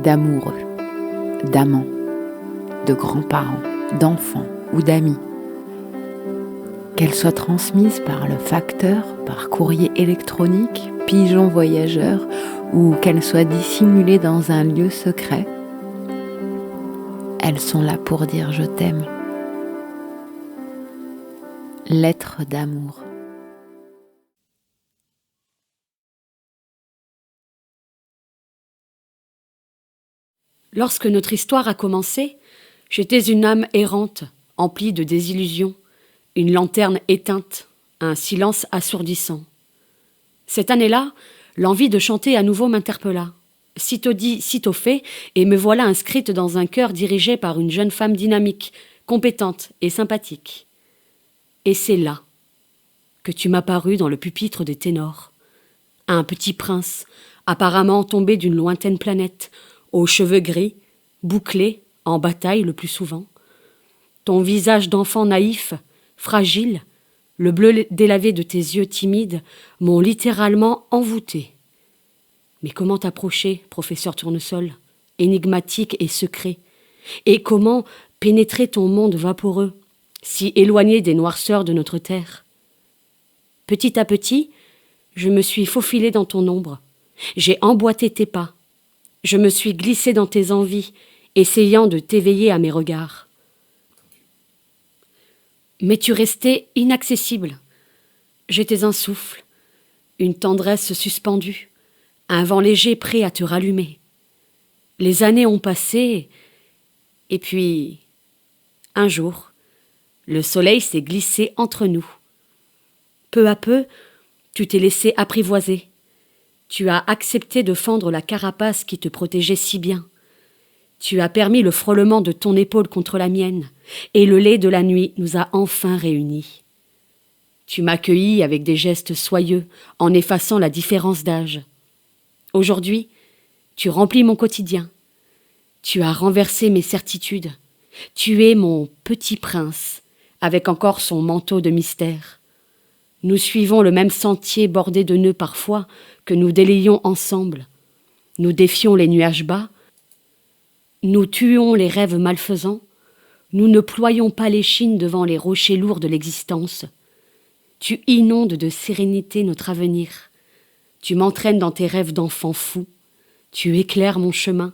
d'amoureux, d'amants, de grands-parents, d'enfants ou d'amis. Qu'elle soit transmise par le facteur, par courrier électronique, pigeon voyageur, ou qu'elle soit dissimulée dans un lieu secret, elles sont là pour dire je t'aime. Lettre d'amour. Lorsque notre histoire a commencé, j'étais une âme errante, emplie de désillusions, une lanterne éteinte, un silence assourdissant. Cette année-là, l'envie de chanter à nouveau m'interpella. Sitôt dit, sitôt fait, et me voilà inscrite dans un chœur dirigé par une jeune femme dynamique, compétente et sympathique. Et c'est là que tu m'apparus dans le pupitre des ténors. Un petit prince, apparemment tombé d'une lointaine planète, aux cheveux gris, bouclés, en bataille le plus souvent. Ton visage d'enfant naïf, fragile, le bleu délavé de tes yeux timides m'ont littéralement envoûté. Mais comment t'approcher, professeur Tournesol, énigmatique et secret? Et comment pénétrer ton monde vaporeux, si éloigné des noirceurs de notre terre? Petit à petit, je me suis faufilée dans ton ombre. J'ai emboîté tes pas. Je me suis glissée dans tes envies, essayant de t'éveiller à mes regards. Mais tu restais inaccessible. J'étais un souffle, une tendresse suspendue, un vent léger prêt à te rallumer. Les années ont passé, et puis, un jour, le soleil s'est glissé entre nous. Peu à peu, tu t'es laissé apprivoiser. Tu as accepté de fendre la carapace qui te protégeait si bien. Tu as permis le frôlement de ton épaule contre la mienne, et le lait de la nuit nous a enfin réunis. Tu m'accueillis avec des gestes soyeux, en effaçant la différence d'âge. Aujourd'hui, tu remplis mon quotidien. Tu as renversé mes certitudes. Tu es mon petit prince, avec encore son manteau de mystère. Nous suivons le même sentier bordé de nœuds parfois que nous délayons ensemble. Nous défions les nuages bas. Nous tuons les rêves malfaisants. Nous ne ployons pas l'échine devant les rochers lourds de l'existence. Tu inondes de sérénité notre avenir. Tu m'entraînes dans tes rêves d'enfant fou. Tu éclaires mon chemin.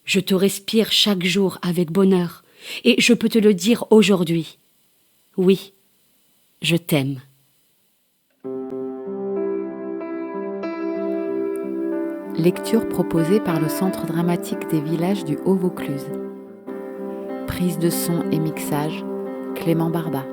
Je te respire chaque jour avec bonheur. Et je peux te le dire aujourd'hui. Oui, je t'aime. Lecture proposée par le Centre dramatique des villages du Haut-Vaucluse. Prise de son et mixage, Clément Barba.